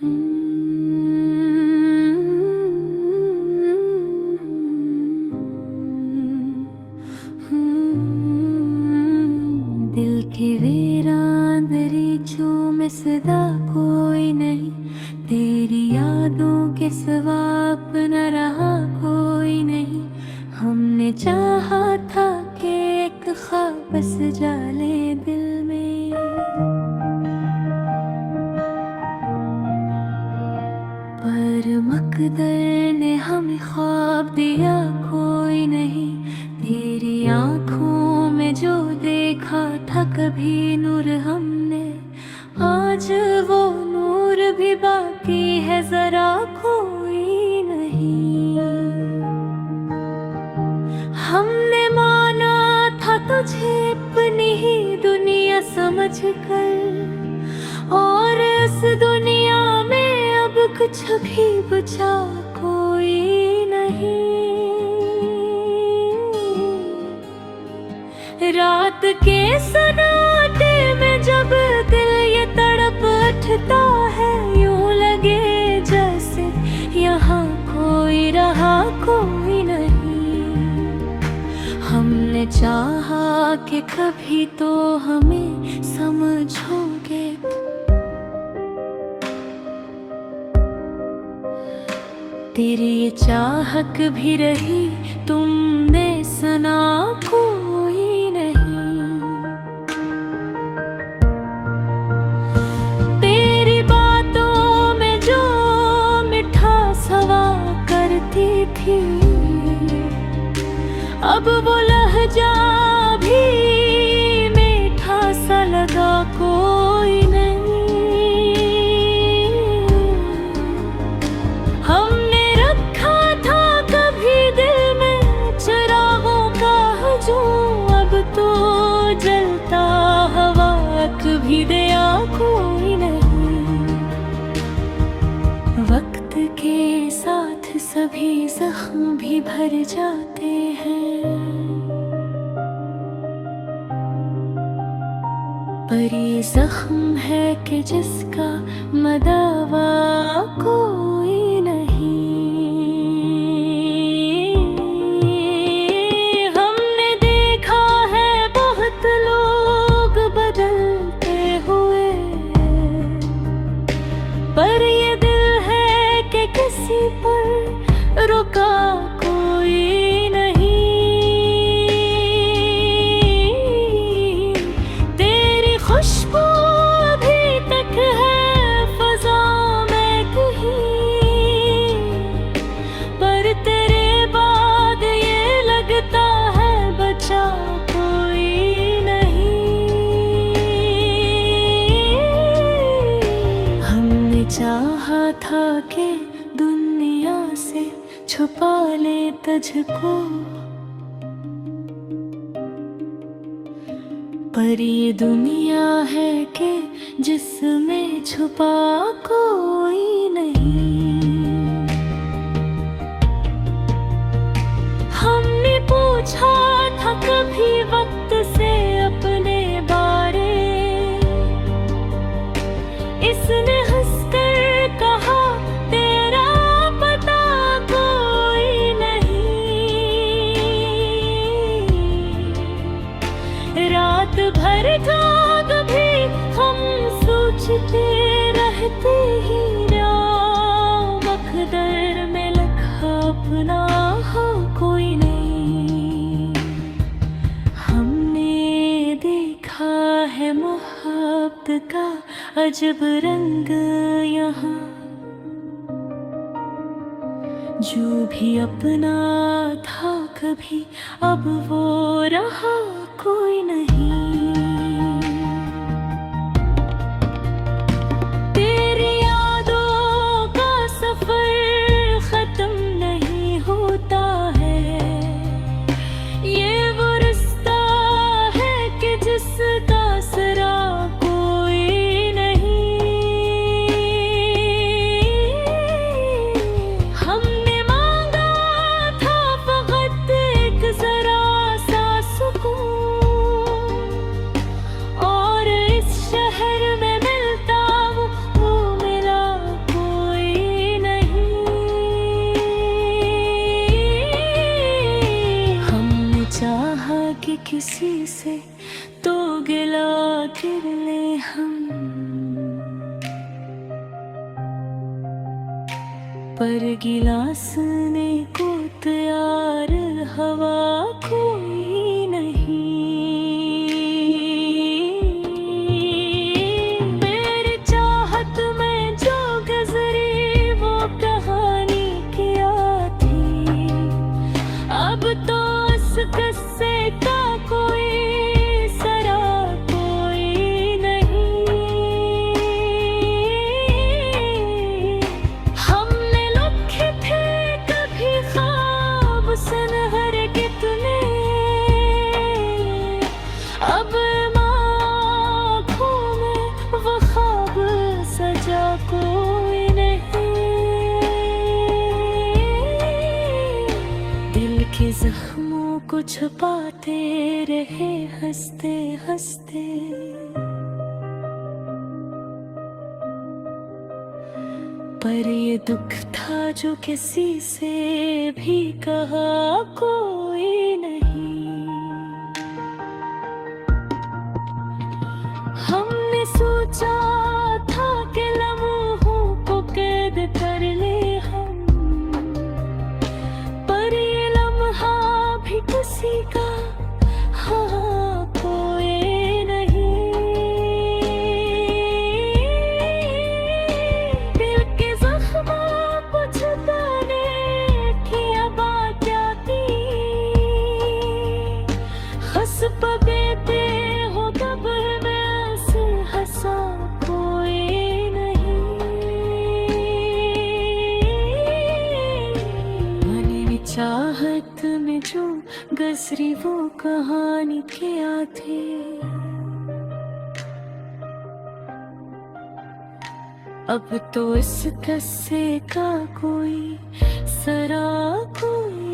दिल की वीरान दरीचों में सदा कोई नहीं, तेरी यादों के सिवा अपना रहा कोई नहीं। हमने चाहा था कि एक ख्वाब बस जाले दिल में, पर मकदर ने हमें ख्वाब दिया कोई नहीं। तेरी आँखों में जो देखा था कभी नूर हमने, आज वो नूर भी बाकी है जरा कोई नहीं। हमने माना था तुझे अपनी ही दुनिया समझ कर, और इस दुनिया में अब कुछ भी बचा कोई नहीं। रात के सन्नाटे में जब दिल ये तड़प उठता है, यूं लगे जैसे यहाँ कोई रहा कोई नहीं। हमने चाहा कि कभी तो हमें समझोगे, तेरी ये चाहत भी रही तुमने सना कोई नहीं। तेरी बातों में जो मिठास हवा करती थी, अब वो लहजा भी मीठा सा लगा कोई नहीं। हमने रखा था कभी दिल में चिरागों का हजूम, अब तो जलता हवा कभी दिया कोई नहीं। वक्त के साथ सभी जख्म भी भर जाते हैं, पर ये जख्म है कि जिसका मदावा कोई नहीं। हमने देखा है बहुत लोग बदलते हुए, पर ये दिल है कि किसी पर रुका कोई नहीं। तेरी खुशबू अभी तक है फजा में कहीं, पर तेरे बाद ये लगता है बचा कोई नहीं। हमने चाहा था कि दुनिया से छुपा ले तुझको, पर ये दुनिया है कि जिसमें छुपा कोई नहीं। हमने पूछा था कभी वक्त से अपने बारे, इसने हंसकर कहा तेरा पता कोई नहीं। रात भर जाग भी हम सोचते रहते ही, मकदर में लिखा अपना हाँ कोई नहीं। हमने देखा है मोहब्बत का अजब रंग यहाँ, जो भी अपना था कभी अब वो रहा कोई नहीं। तेरी यादों का सफर खत्म नहीं होता है, ये वो रास्ता है कि जिसका सरा कोई नहीं। हमने मांगा था फकत एक जरा सा सुकून, किसी से तो गिला कर ले हम, पर गिलासने को तैयार हवा कोई नहीं। मेरी चाहत में जो गुजरी वो कहानी क्या थी, अब तो उस किस्से का कोई सरा कोई नहीं। हमने लिखे थे कभी ख्वाब सुनहरे कितने, अब आँखों में वो ख्वाब सजा कोई नहीं। दिल के जख्मों को छुपाते रहे हंसते हंसते, पर ये दुख था जो किसी से भी कहा कोई नहीं। हमने सोचा था कि लम्हों को कैद कर ले हम, पर ये लम्हा भी किसी का हाँ कोई नहीं। दिल के जख्मों को छुपाने की अब क्या थी, हंस पबेते हो कब्र में से हंसा कोई नहीं। मन में चाहत में जो गुजरी वो कहानी क्या थी, अब तो इस किस्से का कोई सरा कोई